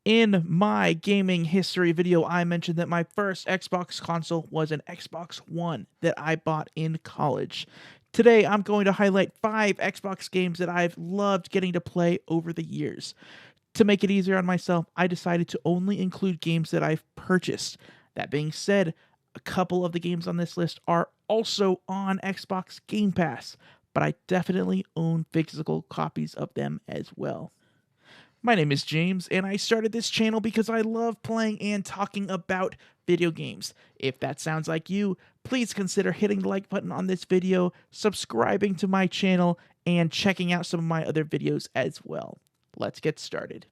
In my gaming history video, I mentioned that my first Xbox console was an Xbox One that I bought in college. Today, I'm going to highlight 5 Xbox games that I've loved getting to play over the years. To make it easier on myself, I decided to only include games that I've purchased. That being said, a couple of the games on this list are also on Xbox Game Pass, but I definitely own physical copies of them as well. My name is James, and I started this channel because I love playing and talking about video games. If that sounds like you, please consider hitting the like button on this video, subscribing to my channel, and checking out some of my other videos as well. Let's get started.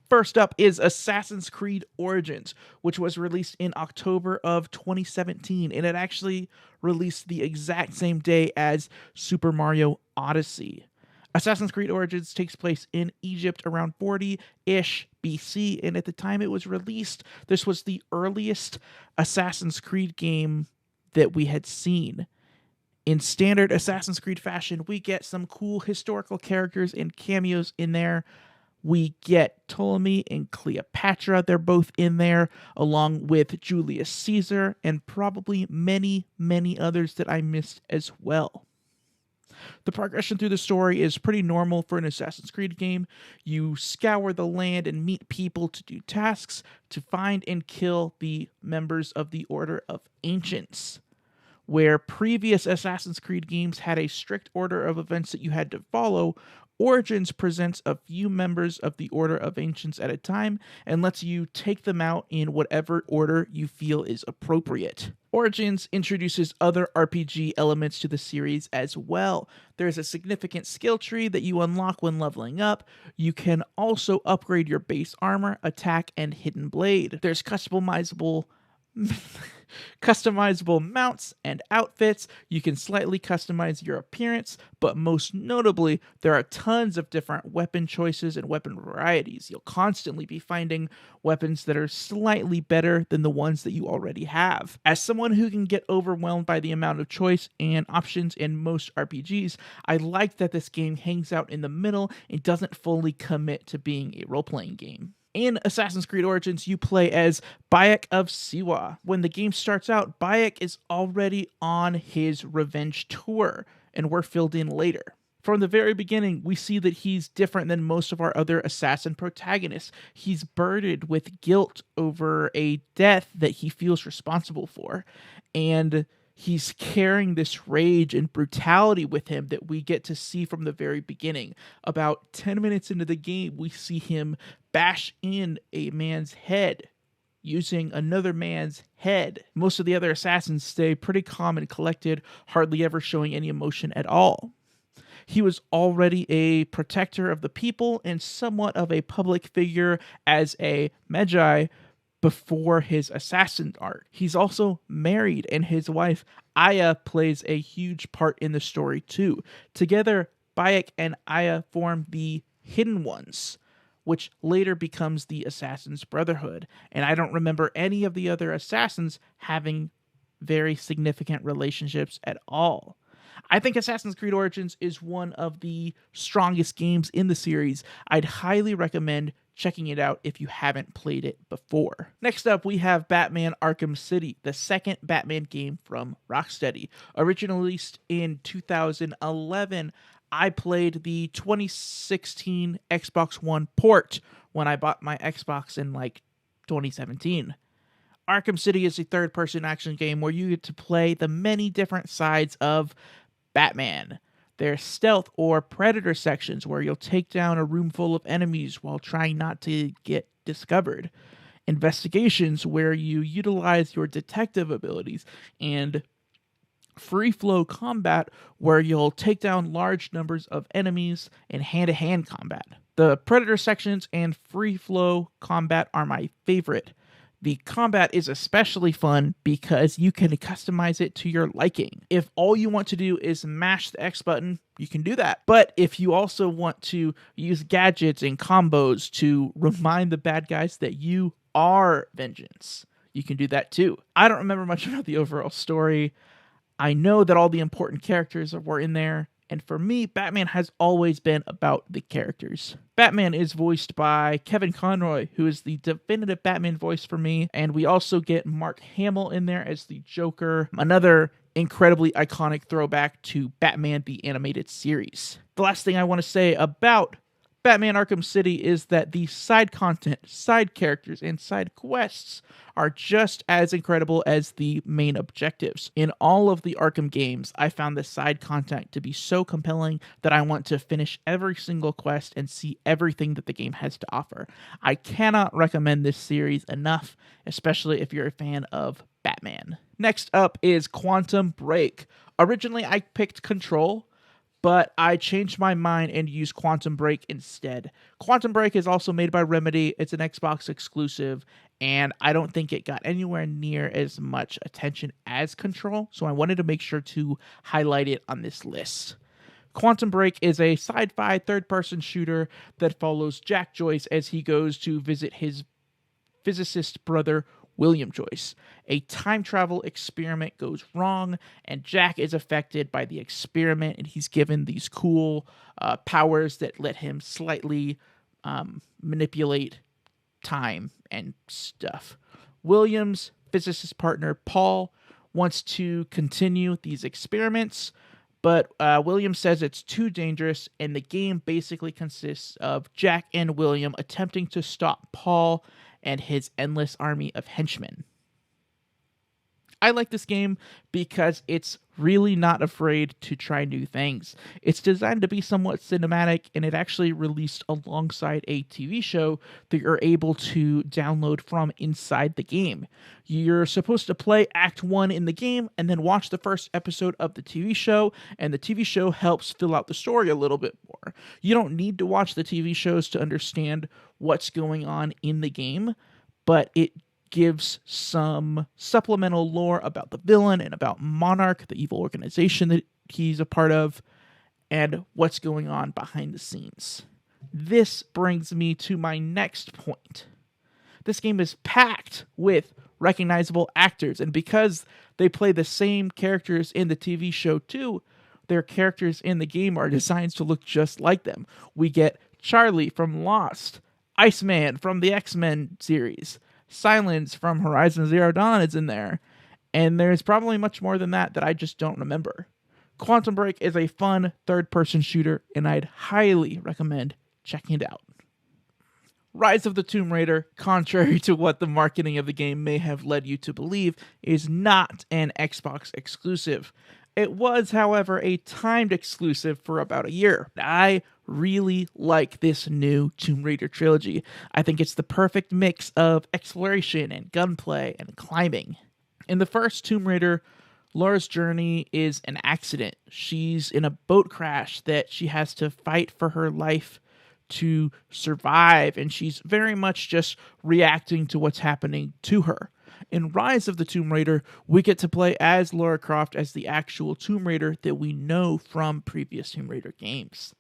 First up is Assassin's Creed Origins, which was released in October of 2017, and it actually released the exact same day as Super Mario Odyssey. Assassin's Creed Origins takes place in Egypt around 40-ish BC, and at the time it was released, this was the earliest Assassin's Creed game that we had seen. In standard Assassin's Creed fashion, we get some cool historical characters and cameos in there. We get Ptolemy and Cleopatra, they're both in there, along with Julius Caesar, and probably many, many others that I missed as well. The progression through the story is pretty normal for an Assassin's Creed game. You scour the land and meet people to do tasks to find and kill the members of the Order of Ancients. Where previous Assassin's Creed games had a strict order of events that you had to follow, Origins presents a few members of the Order of Ancients at a time and lets you take them out in whatever order you feel is appropriate. Origins introduces other RPG elements to the series as well. There's a significant skill tree that you unlock when leveling up. You can also upgrade your base armor, attack, and hidden blade. There's customizable mounts and outfits. You can slightly customize your appearance, but most notably, there are tons of different weapon choices and weapon varieties. You'll constantly be finding weapons that are slightly better than the ones that you already have. As someone who can get overwhelmed by the amount of choice and options in most RPGs, I like that this game hangs out in the middle and doesn't fully commit to being a role-playing game. In Assassin's Creed Origins, you play as Bayek of Siwa. When the game starts out, Bayek is already on his revenge tour, and we're filled in later. From the very beginning, we see that he's different than most of our other assassin protagonists. He's burdened with guilt over a death that he feels responsible for, and he's carrying this rage and brutality with him that we get to see from the very beginning. About 10 minutes into the game, we see him bash in a man's head using another man's head. Most of the other assassins stay pretty calm and collected, hardly ever showing any emotion at all. He was already a protector of the people and somewhat of a public figure as a magi before his assassin arc. He's also married, and his wife Aya plays a huge part in the story too. Together, Bayek and Aya form the Hidden Ones, which later becomes the Assassin's Brotherhood, and I don't remember any of the other assassins having very significant relationships at all. I think Assassin's Creed Origins is one of the strongest games in the series. I'd highly recommend checking it out if you haven't played it before. Next up, we have Batman Arkham City, the second Batman game from Rocksteady. Originally released in 2011, I played the 2016 Xbox One port when I bought my Xbox in 2017. Arkham City is a third-person action game where you get to play the many different sides of Batman. There's stealth or predator sections where you'll take down a room full of enemies while trying not to get discovered. Investigations where you utilize your detective abilities, and free flow combat where you'll take down large numbers of enemies in hand-to-hand combat. The predator sections and free flow combat are my favorite. The combat is especially fun because you can customize it to your liking. If all you want to do is mash the X button, you can do that. But if you also want to use gadgets and combos to remind the bad guys that you are vengeance, you can do that too. I don't remember much about the overall story. I know that all the important characters were in there, And for me, Batman has always been about the characters. Batman is voiced by Kevin Conroy, who is the definitive Batman voice for me. And we also get Mark Hamill in there as the Joker, another incredibly iconic throwback to Batman the Animated Series. The last thing I want to say about Batman Arkham City is that the side content, side characters, and side quests are just as incredible as the main objectives. In all of the Arkham games, I found the side content to be so compelling that I want to finish every single quest and see everything that the game has to offer. I cannot recommend this series enough, especially if you're a fan of Batman. Next up is Quantum Break. Originally, I picked Control, but I changed my mind and used Quantum Break instead. Quantum Break is also made by Remedy. It's an Xbox exclusive, and I don't think it got anywhere near as much attention as Control, so I wanted to make sure to highlight it on this list. Quantum Break is a sci-fi third-person shooter that follows Jack Joyce as he goes to visit his physicist brother, William Joyce. A time travel experiment goes wrong, and Jack is affected by the experiment, and he's given these cool powers that let him slightly manipulate time and stuff. William's physicist partner, Paul, wants to continue these experiments, but William says it's too dangerous, and the game basically consists of Jack and William attempting to stop Paul and his endless army of henchmen. I like this game because it's really not afraid to try new things. It's designed to be somewhat cinematic, and it actually released alongside a TV show that you're able to download from inside the game. You're supposed to play Act 1 in the game and then watch the first episode of the TV show, and the TV show helps fill out the story a little bit more. You don't need to watch the TV shows to understand what's going on in the game, but it gives some supplemental lore about the villain and about Monarch, the evil organization that he's a part of, and what's going on behind the scenes. This brings me to my next point. This game is packed with recognizable actors, and because they play the same characters in the TV show too, their characters in the game are designed to look just like them. We get Charlie from Lost, Iceman from the X-Men series, Silence from Horizon Zero Dawn is in there, and there's probably much more than that I just don't remember. Quantum Break is a fun third-person shooter, and I'd highly recommend checking it out. Rise of the Tomb Raider, contrary to what the marketing of the game may have led you to believe, is not an Xbox exclusive. It was, however, a timed exclusive for about a year. I really like this new Tomb Raider trilogy. I think it's the perfect mix of exploration and gunplay and climbing. In the first Tomb Raider, Laura's journey is an accident. She's in a boat crash that she has to fight for her life to survive, and she's very much just reacting to what's happening to her. In Rise of the Tomb Raider, we get to play as Lara Croft as the actual Tomb Raider that we know from previous Tomb Raider games.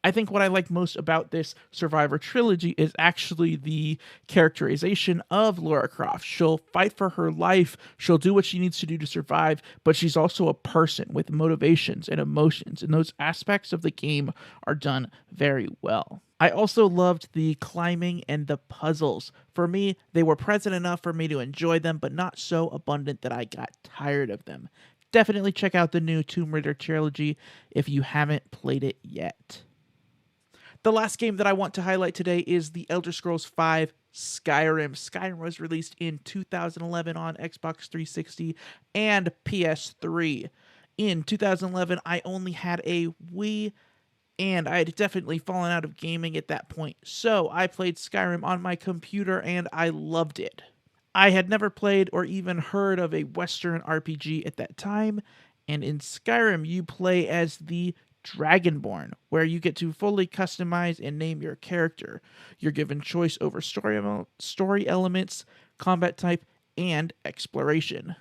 I think what I like most about this Survivor trilogy is actually the characterization of Lara Croft. She'll fight for her life, she'll do what she needs to do to survive, but she's also a person with motivations and emotions, and those aspects of the game are done very well. I also loved the climbing and the puzzles. For me, they were present enough for me to enjoy them, but not so abundant that I got tired of them. Definitely check out the new Tomb Raider trilogy if you haven't played it yet. The last game that I want to highlight today is The Elder Scrolls V Skyrim. Skyrim was released in 2011 on Xbox 360 and PS3. In 2011, I only had a Wii, and I had definitely fallen out of gaming at that point. So I played Skyrim on my computer, and I loved it. I had never played or even heard of a Western RPG at that time, and in Skyrim, you play as the Dragonborn, where you get to fully customize and name your character. You're given choice over story elements, combat type, and exploration.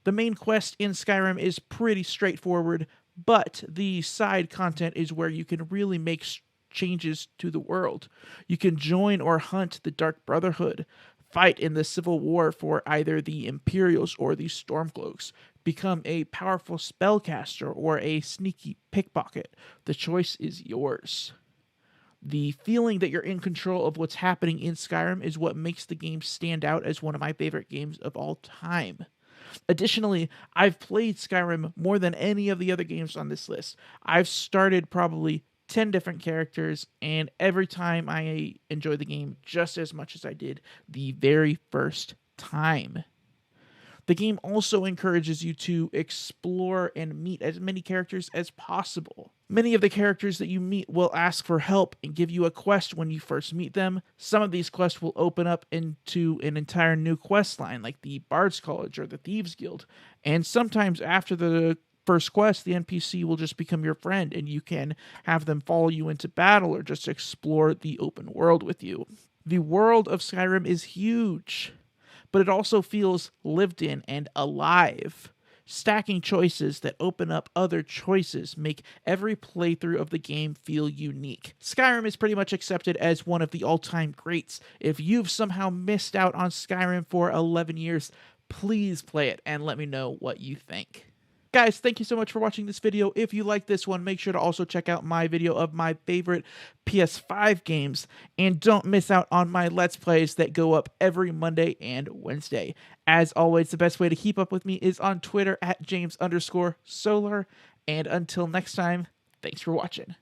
The main quest in Skyrim is pretty straightforward, but the side content is where you can really make changes to the world. You can join or hunt the Dark Brotherhood, fight in the civil war for either the Imperials or the Stormcloaks, become a powerful spellcaster or a sneaky pickpocket. The choice is yours. The feeling that you're in control of what's happening in Skyrim is what makes the game stand out as one of my favorite games of all time. Additionally, I've played Skyrim more than any of the other games on this list. I've started probably 10 different characters, and every time I enjoy the game just as much as I did the very first time. The game also encourages you to explore and meet as many characters as possible. Many of the characters that you meet will ask for help and give you a quest when you first meet them. Some of these quests will open up into an entire new quest line, like the Bard's College or the Thieves Guild. And sometimes after the first quest, the NPC will just become your friend, and you can have them follow you into battle or just explore the open world with you. The world of Skyrim is huge, but it also feels lived in and alive. Stacking choices that open up other choices make every playthrough of the game feel unique. Skyrim is pretty much accepted as one of the all-time greats. If you've somehow missed out on Skyrim for 11 years, please play it and let me know what you think. Guys, thank you so much for watching this video. If you like this one, make sure to also check out my video of my favorite PS5 games. And don't miss out on my Let's Plays that go up every Monday and Wednesday. As always, the best way to keep up with me is on Twitter at James_Solar. And until next time, thanks for watching.